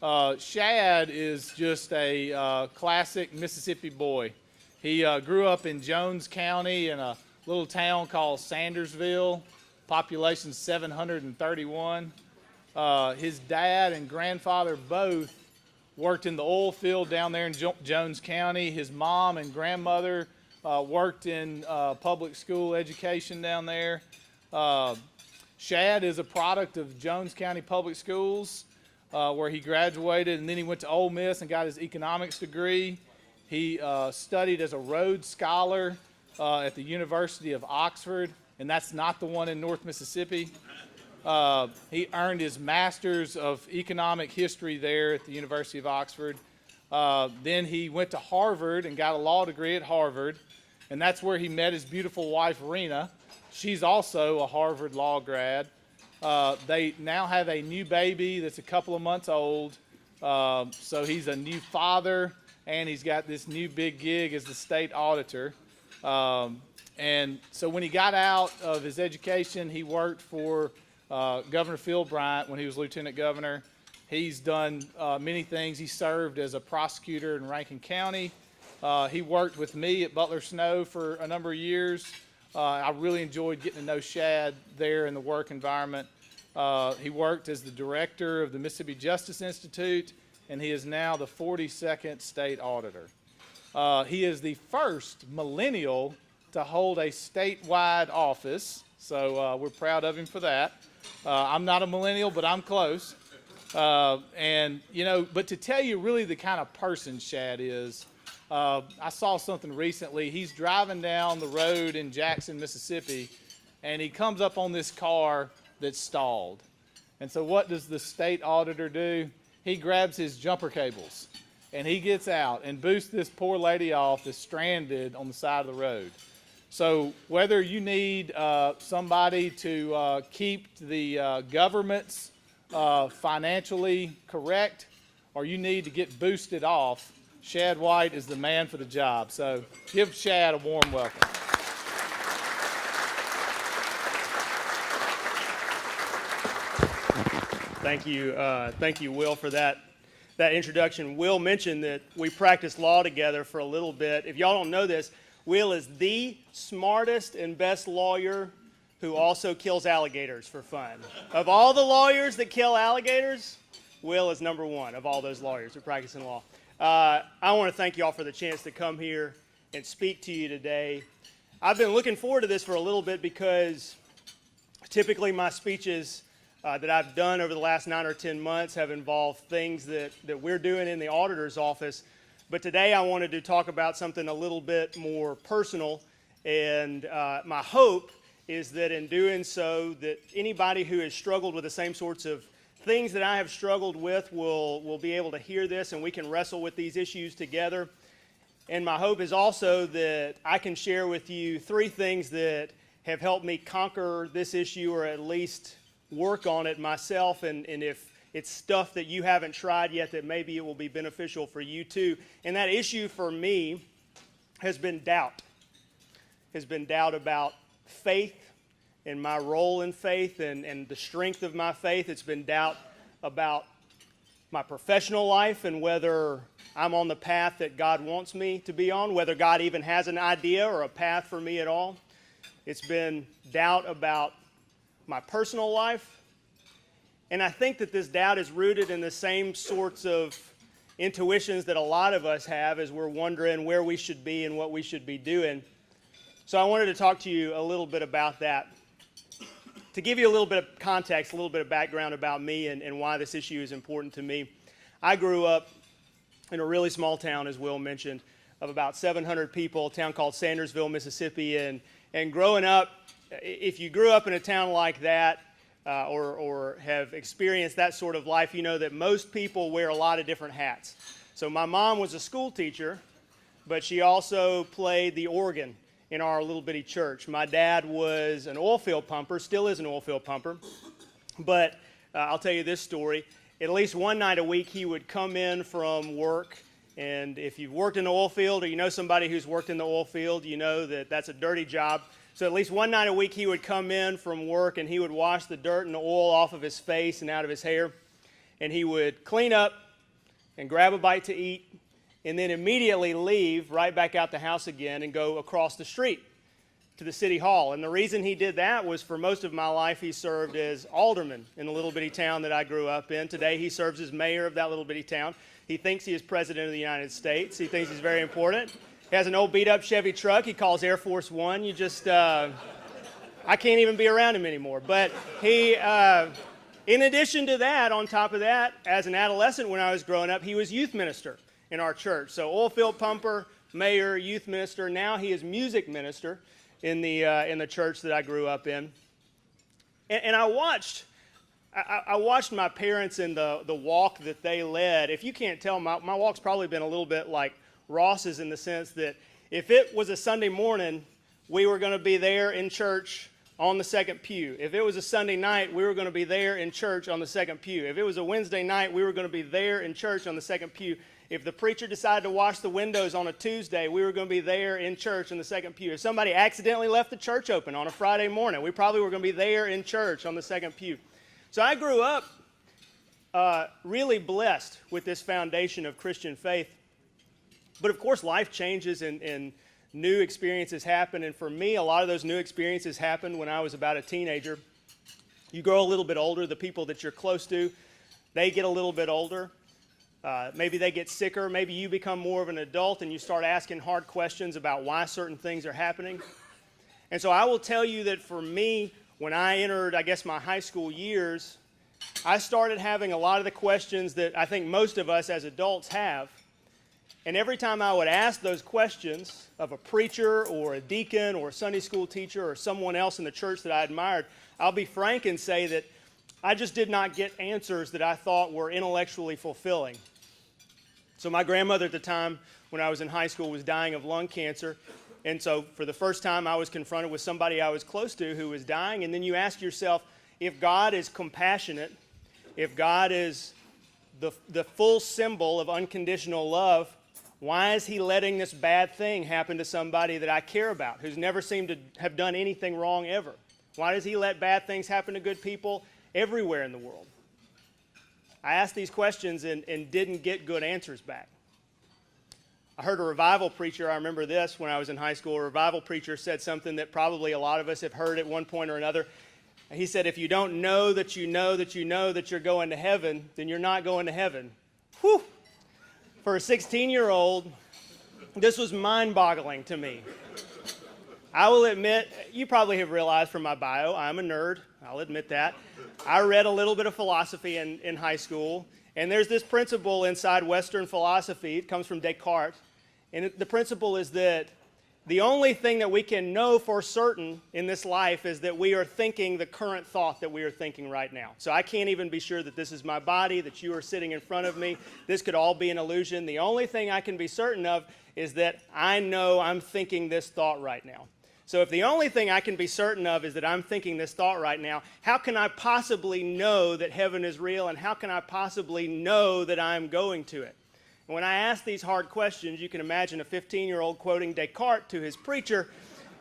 Shad is just a classic Mississippi boy. He grew up in Jones County in a little town called Sandersville, population 731. His dad and grandfather both worked in the oil field down there in Jones County. His mom and grandmother worked in public school education down there. Shad is a product of Jones County Public Schools, where he graduated, and then he went to Ole Miss and got his economics degree. He studied as a Rhodes Scholar at the University of Oxford, and that's not the one in North Mississippi. He earned his Master's of Economic History there at the University of Oxford. Then he went to Harvard and got a law degree at Harvard, and that's where he met his beautiful wife, Rena. She's also a Harvard law grad. They now have a new baby that's a couple of months old, so he's a new father, and he's got this new big gig as the state auditor. And so when he got out of his education, he worked for Governor Phil Bryant when he was lieutenant governor. He's done many things. He served as a prosecutor in Rankin County. He worked with me at Butler Snow for a number of years. I really enjoyed getting to know Shad there in the work environment. He worked as the director of the Mississippi Justice Institute, and he is now the 42nd state auditor. He is the first millennial to hold a statewide office, so we're proud of him for that. I'm not a millennial, but I'm close. And, you know, but to tell you really the kind of person Shad is, I saw something recently. He's driving down the road in Jackson, Mississippi, and he comes up on this car that's stalled. And so what does the state auditor do? He grabs his jumper cables, and he gets out and boosts this poor lady off that's stranded on the side of the road. So whether you need somebody to keep the governments financially correct, or you need to get boosted off, Shad White is the man for the job. So give Shad a warm welcome. Thank you, Will, for that introduction. Will mentioned that we practiced law together for a little bit. If y'all don't know this, Will is the smartest and best lawyer who also kills alligators for fun. Of all the lawyers that kill alligators, Will is number one of all those lawyers who practice in law. I want to thank you all for the chance to come here and speak to you today. I've been looking forward to this for a little bit because typically my speeches that I've done over the last 9 or 10 months have involved things that we're doing in the auditor's office. But today I wanted to talk about something a little bit more personal, and my hope is that in doing so, that anybody who has struggled with the same sorts of things that I have struggled with will be able to hear this, and we can wrestle with these issues together. And my hope is also that I can share with you 3 things that have helped me conquer this issue, or at least work on it myself, and if it's stuff that you haven't tried yet, that maybe it will be beneficial for you too. And that issue for me has been doubt. Has been doubt about faith and my role in faith and the strength of my faith. It's been doubt about my professional life and whether I'm on the path that God wants me to be on, whether God even has an idea or a path for me at all. It's been doubt about my personal life. And I think that this doubt is rooted in the same sorts of intuitions that a lot of us have as we're wondering where we should be and what we should be doing. So I wanted to talk to you a little bit about that. To give you a little bit of context, a little bit of background about me and why this issue is important to me. I grew up in a really small town, as Will mentioned, of about 700 people, a town called Sandersville, Mississippi. And growing up, if you grew up in a town like that, or have experienced that sort of life, you know that most people wear a lot of different hats. So my mom was a school teacher, but she also played the organ in our little bitty church. My dad was an oil field pumper, still is an oil field pumper. But I'll tell you this story. At least one night a week, he would come in from work. And if you've worked in the oil field, or you know somebody who's worked in the oil field, you know that that's a dirty job. So at least one night a week, he would come in from work and he would wash the dirt and the oil off of his face and out of his hair. And he would clean up and grab a bite to eat, and then immediately leave right back out the house again and go across the street to the city hall. And the reason he did that was for most of my life he served as alderman in the little bitty town that I grew up in. Today he serves as mayor of that little bitty town. He thinks he is president of the United States. He thinks he's very important. He has an old beat-up Chevy truck he calls Air Force One. You just, I can't even be around him anymore. But he, in addition to that, on top of that, as an adolescent when I was growing up, he was youth minister in our church. So oil field pumper, mayor, youth minister. Now he is music minister in the church that I grew up in. And I watched my parents in the walk that they led. If you can't tell, my walk's probably been a little bit like Ross's in the sense that if it was a Sunday morning, we were going to be there in church on the second pew. If it was a Sunday night, we were going to be there in church on the second pew. If it was a Wednesday night, we were going to be there in church on the second pew. If the preacher decided to wash the windows on a Tuesday, we were going to be there in church in the second pew. If somebody accidentally left the church open on a Friday morning, we probably were going to be there in church on the second pew. So I grew up really blessed with this foundation of Christian faith. But of course, life changes and new experiences happen. And for me, a lot of those new experiences happened when I was about a teenager. You grow a little bit older. The people that you're close to, they get a little bit older. Maybe they get sicker. Maybe you become more of an adult and you start asking hard questions about why certain things are happening. And so I will tell you that for me, when I entered, I guess, my high school years, I started having a lot of the questions that I think most of us as adults have. And every time I would ask those questions of a preacher or a deacon or a Sunday school teacher or someone else in the church that I admired, I'll be frank and say that I just did not get answers that I thought were intellectually fulfilling. So my grandmother at the time when I was in high school was dying of lung cancer. And so for the first time I was confronted with somebody I was close to who was dying. And then you ask yourself, if God is compassionate, if God is the full symbol of unconditional love, why is he letting this bad thing happen to somebody that I care about, who's never seemed to have done anything wrong ever? Why does he let bad things happen to good people everywhere in the world? I asked these questions and didn't get good answers back. I heard a revival preacher, I remember this when I was in high school, a revival preacher said something that probably a lot of us have heard at one point or another. He said, if you don't know that you know that you know that you're going to heaven, then you're not going to heaven. Whew! For a 16-year-old, this was mind-boggling to me. I will admit, you probably have realized from my bio, I'm a nerd. I'll admit that. I read a little bit of philosophy in high school, and there's this principle inside Western philosophy. It comes from Descartes, and the principle is that the only thing that we can know for certain in this life is that we are thinking the current thought that we are thinking right now. So I can't even be sure that this is my body, that you are sitting in front of me. This could all be an illusion. The only thing I can be certain of is that I know I'm thinking this thought right now. So if the only thing I can be certain of is that I'm thinking this thought right now, how can I possibly know that heaven is real, and how can I possibly know that I'm going to it? And when I ask these hard questions, you can imagine a 15-year-old quoting Descartes to his preacher.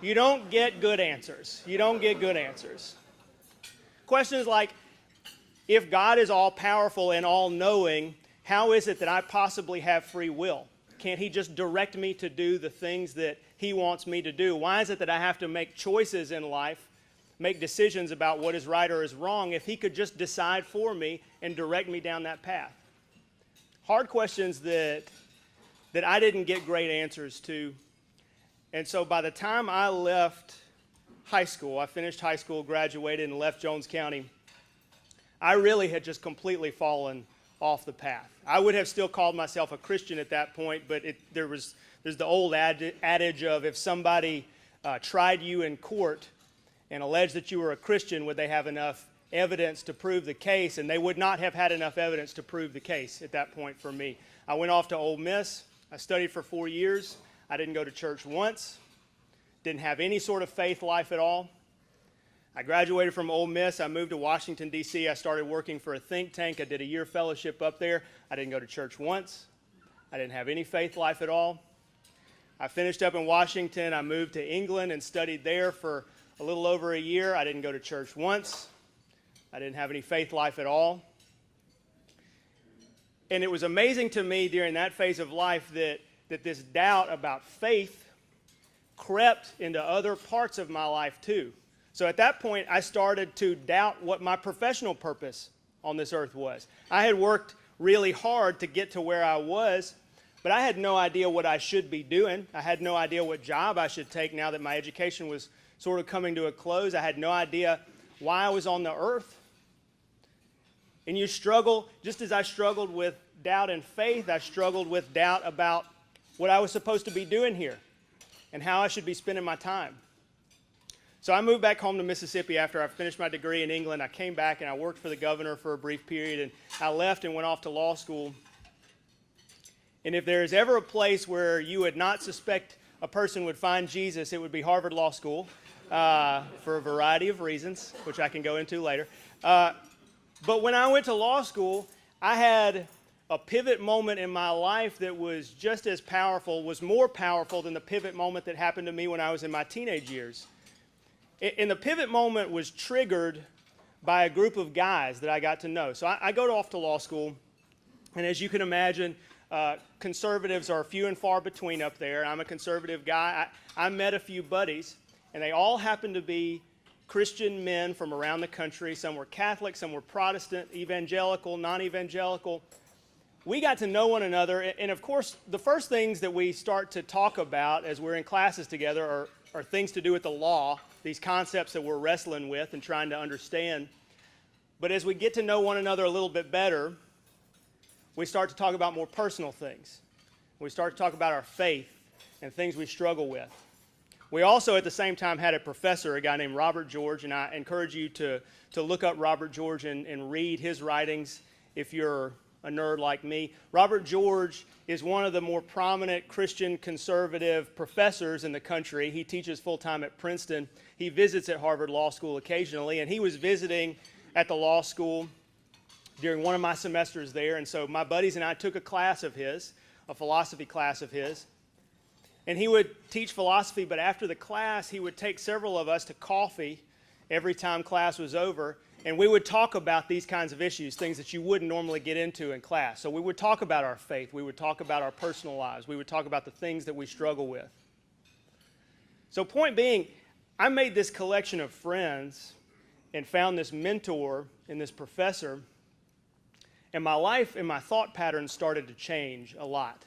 You don't get good answers. You don't get good answers. Questions like, if God is all-powerful and all-knowing, how is it that I possibly have free will? Can't he just direct me to do the things that he wants me to do? Why is it that I have to make choices in life, make decisions about what is right or is wrong, if he could just decide for me and direct me down that path? Hard questions that I didn't get great answers to. And so by the time I left high school, I finished high school, graduated, and left Jones County, I really had just completely fallen off the path. I would have still called myself a Christian at that point, but there's the old adage of if somebody tried you in court and alleged that you were a Christian, would they have enough evidence to prove the case? And they would not have had enough evidence to prove the case at that point for me. I went off to Ole Miss. I studied for 4 years. I didn't go to church once. Didn't have any sort of faith life at all. I graduated from Ole Miss. I moved to Washington, D.C. I started working for a think tank. I did a year fellowship up there. I didn't go to church once. I didn't have any faith life at all. I finished up in Washington. I moved to England and studied there for a little over a year. I didn't go to church once. I didn't have any faith life at all. And it was amazing to me during that phase of life that this doubt about faith crept into other parts of my life too. So at that point, I started to doubt what my professional purpose on this earth was. I had worked really hard to get to where I was, but I had no idea what I should be doing. I had no idea what job I should take now that my education was sort of coming to a close. I had no idea why I was on the earth. And you struggle, just as I struggled with doubt and faith, I struggled with doubt about what I was supposed to be doing here and how I should be spending my time. So I moved back home to Mississippi after I finished my degree in England. I came back and I worked for the governor for a brief period, and I left and went off to law school. And if there is ever a place where you would not suspect a person would find Jesus, it would be Harvard Law School for a variety of reasons, which I can go into later. But when I went to law school, I had a pivot moment in my life that was just as powerful, was more powerful than the pivot moment that happened to me when I was in my teenage years. And the pivot moment was triggered by a group of guys that I got to know. So I go off to law school, and as you can imagine, conservatives are few and far between up there. I'm a conservative guy. I met a few buddies, and they all happened to be Christian men from around the country. Some were Catholic, some were Protestant, evangelical, non-evangelical. We got to know one another, and of course, the first things that we start to talk about as we're in classes together are things to do with the law, these concepts that we're wrestling with and trying to understand. But as we get to know one another a little bit better, we start to talk about more personal things. We start to talk about our faith and things we struggle with. We also, at the same time, had a professor, a guy named Robert George, and I encourage you to look up Robert George and read his writings if you're a nerd like me. Robert George is one of the more prominent Christian conservative professors in the country. He teaches full-time at Princeton. He visits at Harvard Law School occasionally, and he was visiting at the law school during one of my semesters there, and so my buddies and I took a class of his, a philosophy class of his. And he would teach philosophy, but after the class, he would take several of us to coffee every time class was over, and we would talk about these kinds of issues, things that you wouldn't normally get into in class. So we would talk about our faith. We would talk about our personal lives. We would talk about the things that we struggle with. So point being, I made this collection of friends and found this mentor and this professor, and my life and my thought patterns started to change a lot.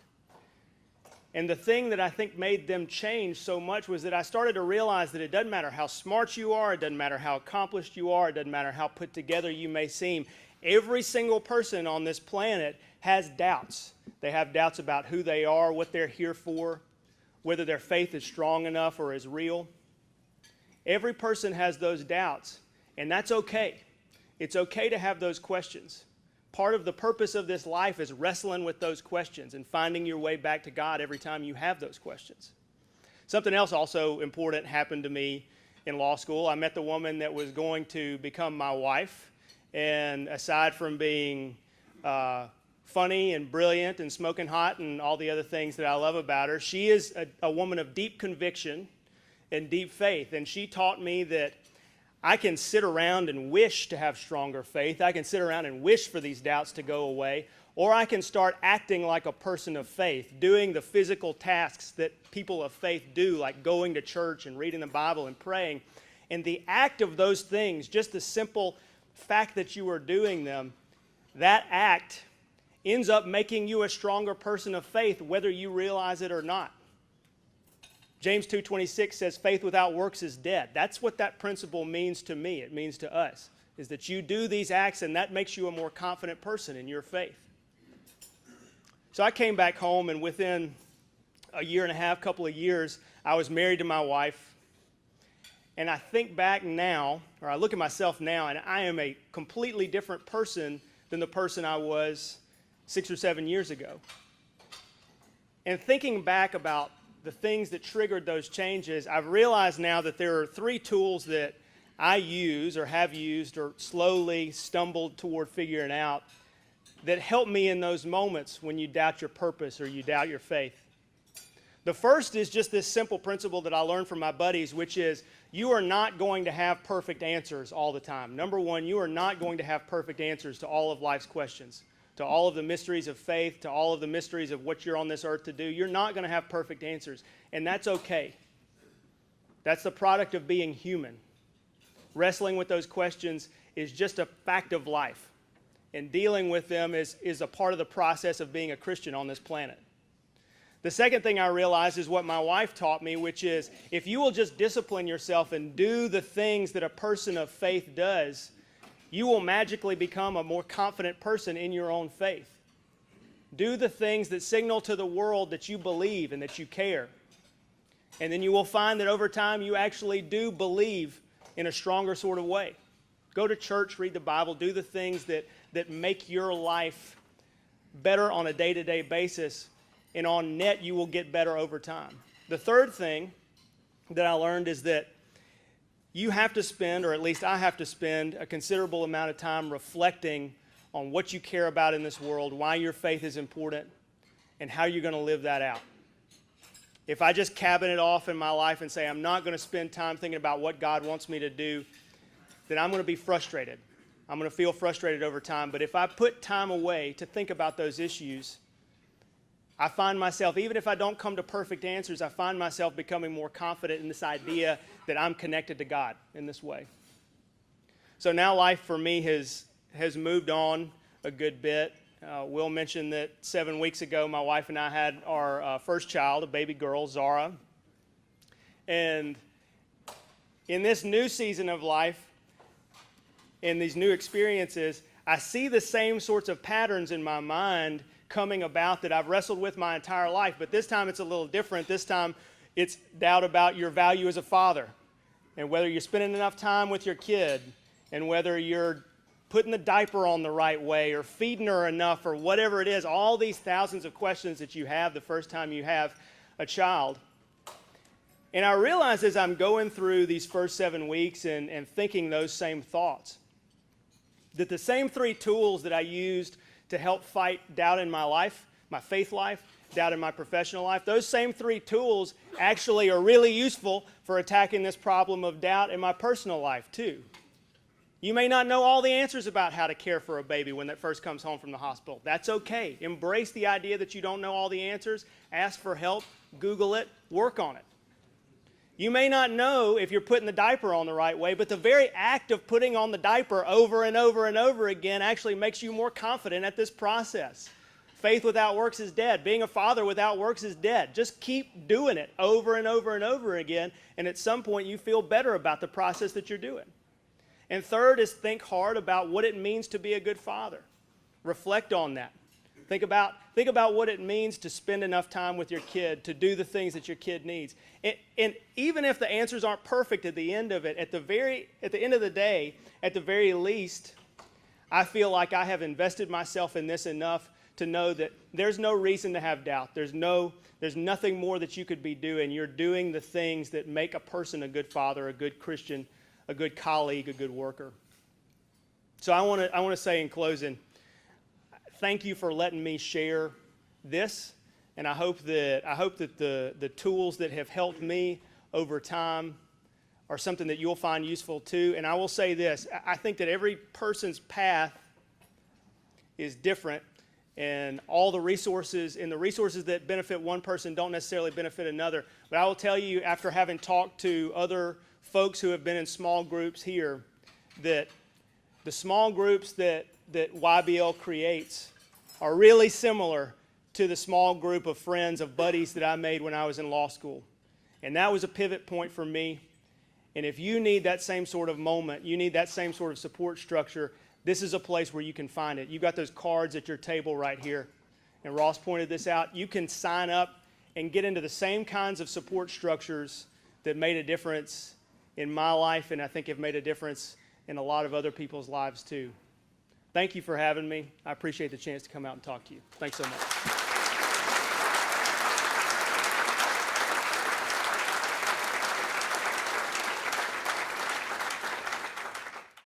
And the thing that I think made them change so much was that I started to realize that it doesn't matter how smart you are, it doesn't matter how accomplished you are, it doesn't matter how put together you may seem. Every single person on this planet has doubts. They have doubts about who they are, what they're here for, whether their faith is strong enough or is real. Every person has those doubts, and that's okay. It's okay to have those questions. Part of the purpose of this life is wrestling with those questions and finding your way back to God every time you have those questions. Something else also important happened to me in law school. I met the woman that was going to become my wife, and aside from being funny and brilliant and smoking hot and all the other things that I love about her, she is a woman of deep conviction and deep faith, and she taught me that I can sit around and wish to have stronger faith. I can sit around and wish for these doubts to go away. Or I can start acting like a person of faith, doing the physical tasks that people of faith do, like going to church and reading the Bible and praying. And the act of those things, just the simple fact that you are doing them, that act ends up making you a stronger person of faith, whether you realize it or not. James 2:26 says, faith without works is dead. That's what that principle means to me. It means to us, is that you do these acts and that makes you a more confident person in your faith. So I came back home, and within a year and a half, couple of years, I was married to my wife. And I think back now, or I look at myself now, and I am a completely different person than the person I was 6 or 7 years ago. And thinking back about the things that triggered those changes, I've realized now that there are 3 tools that I use or have used or slowly stumbled toward figuring out that help me in those moments when you doubt your purpose or you doubt your faith. The first is just this simple principle that I learned from my buddies, which is you are not going to have perfect answers all the time. Number one, you are not going to have perfect answers to all of life's questions, to all of the mysteries of faith, to all of the mysteries of what you're on this earth to do. You're not going to have perfect answers, and that's okay. That's the product of being human. Wrestling with those questions is just a fact of life, and dealing with them is a part of the process of being a Christian on this planet. The second thing I realized is what my wife taught me, which is if you will just discipline yourself and do the things that a person of faith does, you will magically become a more confident person in your own faith. Do the things that signal to the world that you believe and that you care. And then you will find that over time you actually do believe in a stronger sort of way. Go to church, read the Bible, do the things that make your life better on a day-to-day basis, and on net you will get better over time. The third thing that I learned is that you have to spend, or at least I have to spend, a considerable amount of time reflecting on what you care about in this world, why your faith is important, and how you're going to live that out. If I just cabin it off in my life and say I'm not going to spend time thinking about what God wants me to do, then I'm going to be frustrated. I'm going to feel frustrated over time. But if I put time away to think about those issues, I find myself, even if I don't come to perfect answers, I find myself becoming more confident in this idea that I'm connected to God in this way. So now life for me has moved on a good bit. Will mentioned that 7 weeks ago my wife and I had our first child, a baby girl, Zara. And in this new season of life, in these new experiences, I see the same sorts of patterns in my mind coming about that I've wrestled with my entire life, but this time it's a little different. This time it's doubt about your value as a father, and whether you're spending enough time with your kid, and whether you're putting the diaper on the right way, or feeding her enough, or whatever it is, all these thousands of questions that you have the first time you have a child. And I realize as I'm going through these first 7 weeks and thinking those same thoughts, that the same 3 tools that I used to help fight doubt in my life, my faith life, doubt in my professional life, those same 3 tools actually are really useful for attacking this problem of doubt in my personal life too. You may not know all the answers about how to care for a baby when that first comes home from the hospital. That's okay. Embrace the idea that you don't know all the answers. Ask for help, Google it, work on it. You may not know if you're putting the diaper on the right way, but the very act of putting on the diaper over and over and over again actually makes you more confident at this process. Faith without works is dead. Being a father without works is dead. Just keep doing it over and over and over again, and at some point you feel better about the process that you're doing. And third is think hard about what it means to be a good father. Reflect on that. Think about what it means to spend enough time with your kid, to do the things that your kid needs. And even if the answers aren't perfect at the end of it, at the end of the day, at the very least, I feel like I have invested myself in this enough to know that there's no reason to have doubt. There's nothing more that you could be doing. You're doing the things that make a person a good father, a good Christian, a good colleague, a good worker. So I want to say in closing, thank you for letting me share this, and I hope that the tools that have helped me over time are something that you'll find useful too. And I will say this, I think that every person's path is different, and all the resources that benefit one person don't necessarily benefit another. But I will tell you, after having talked to other folks who have been in small groups here, that the small groups that YBL creates are really similar to the small group of friends, of buddies that I made when I was in law school. And that was a pivot point for me. And if you need that same sort of moment, you need that same sort of support structure, this is a place where you can find it. You've got those cards at your table right here. And Ross pointed this out. You can sign up and get into the same kinds of support structures that made a difference in my life, and I think have made a difference in a lot of other people's lives too. Thank you for having me. I appreciate the chance to come out and talk to you. Thanks so much.